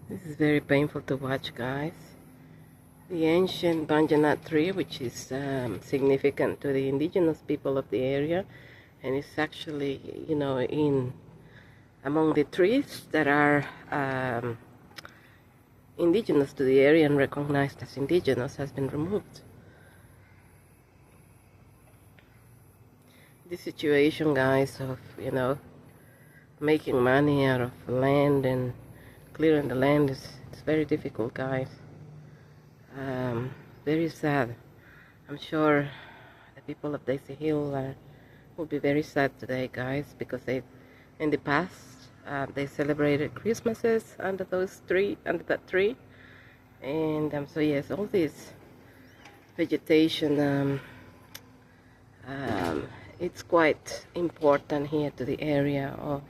This is very painful to watch, guys. The ancient banjanut tree, which is significant to the indigenous people of the area, and it's actually, in among the trees that are indigenous to the area and recognized as indigenous, has been removed. This situation, guys, of making money out of land and clearing the land it's very difficult, guys. Very sad. I'm sure the people of Daisy Hill will be very sad today, guys, because in the past they celebrated Christmases under that tree, and so yes, all this vegetation, it's quite important here to the area of